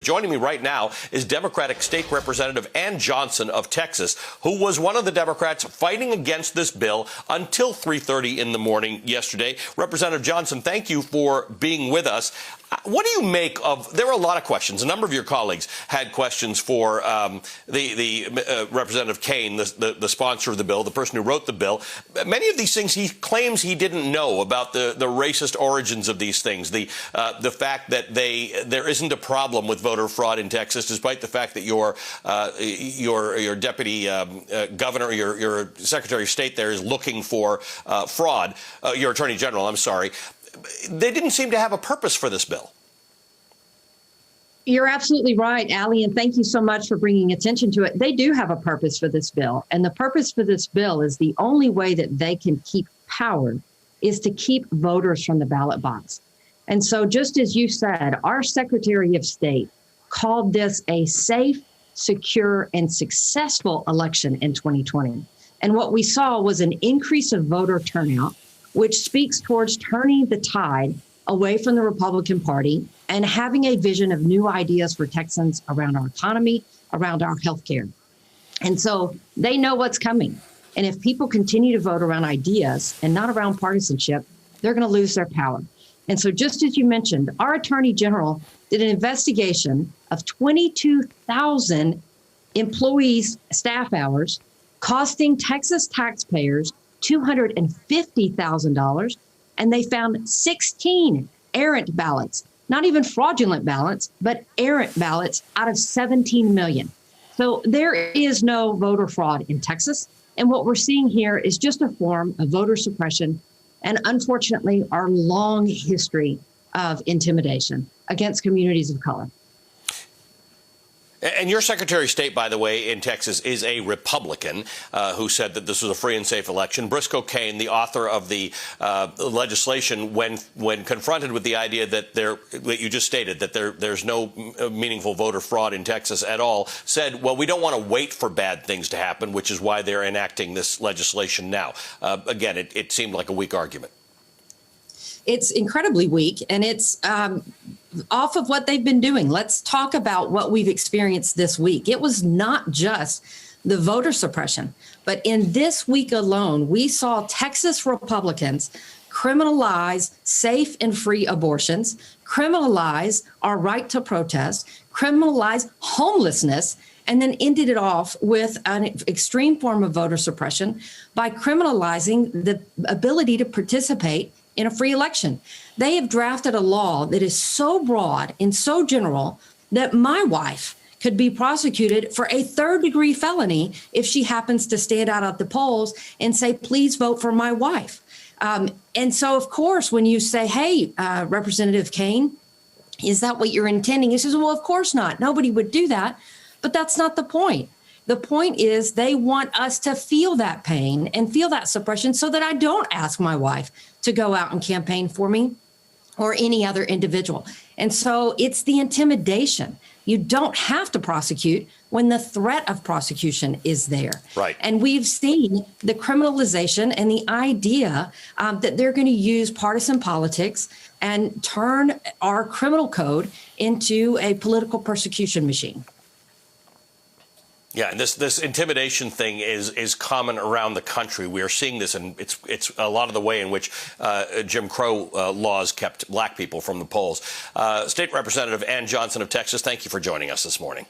Joining me right now is Democratic State Representative Ann Johnson of Texas, who was one of the Democrats fighting against this bill until 3:30 in the morning yesterday. Representative Johnson, thank you for being with us. What do you make of, there were a lot of questions. A number of your colleagues had questions for Representative Kaine, the sponsor of the bill, the person who wrote the bill. Many of these things he claims he didn't know about, the racist origins of these things, the fact that there isn't a problem with voter fraud in Texas, despite the fact that your deputy governor, your Secretary of State there is looking for fraud, your Attorney General, I'm sorry. They didn't seem to have a purpose for this bill. You're absolutely right, Allie, and thank you so much for bringing attention to it. They do have a purpose for this bill, and the purpose for this bill is the only way that they can keep power is to keep voters from the ballot box. And so just as you said, our Secretary of State called this a safe, secure, and successful election in 2020. And what we saw was an increase of voter turnout, which speaks towards turning the tide away from the Republican Party and having a vision of new ideas for Texans around our economy, around our health care. And so they know what's coming. And if people continue to vote around ideas and not around partisanship, they're going to lose their power. And so just as you mentioned, our Attorney General did an investigation of 22,000 employees' staff hours, costing Texas taxpayers $250,000, and they found 16 errant ballots, not even fraudulent ballots, but errant ballots out of 17 million. So there is no voter fraud in Texas. And what we're seeing here is just a form of voter suppression and, unfortunately, our long history of intimidation against communities of color. And your Secretary of State, by the way, in Texas is a Republican who said that this was a free and safe election. Briscoe Cain, the author of the legislation, when confronted with the idea that you just stated, that there's no meaningful voter fraud in Texas at all, said, well, we don't want to wait for bad things to happen, which is why they're enacting this legislation now. Again, it seemed like a weak argument. It's incredibly weak, and it's off of what they've been doing. Let's talk about what we've experienced this week. It was not just the voter suppression, but in this week alone, we saw Texas Republicans criminalize safe and free abortions, criminalize our right to protest, criminalize homelessness, and then ended it off with an extreme form of voter suppression by criminalizing the ability to participate in a free election. They have drafted a law that is so broad and so general that my wife could be prosecuted for a third-degree felony if she happens to stand out at the polls and say, please vote for my wife. And so, of course, when you say, hey, Representative Kaine, is that what you're intending? He says, well, of course not. Nobody would do that. But that's not the point. The point is they want us to feel that pain and feel that suppression so that I don't ask my wife to go out and campaign for me or any other individual. And so it's the intimidation. You don't have to prosecute when the threat of prosecution is there. Right. And we've seen the criminalization and the idea that they're going to use partisan politics and turn our criminal code into a political persecution machine. Yeah, and this intimidation thing is common around the country. We are seeing this, and it's a lot of the way in which Jim Crow laws kept black people from the polls. State Representative Ann Johnson of Texas, thank you for joining us this morning.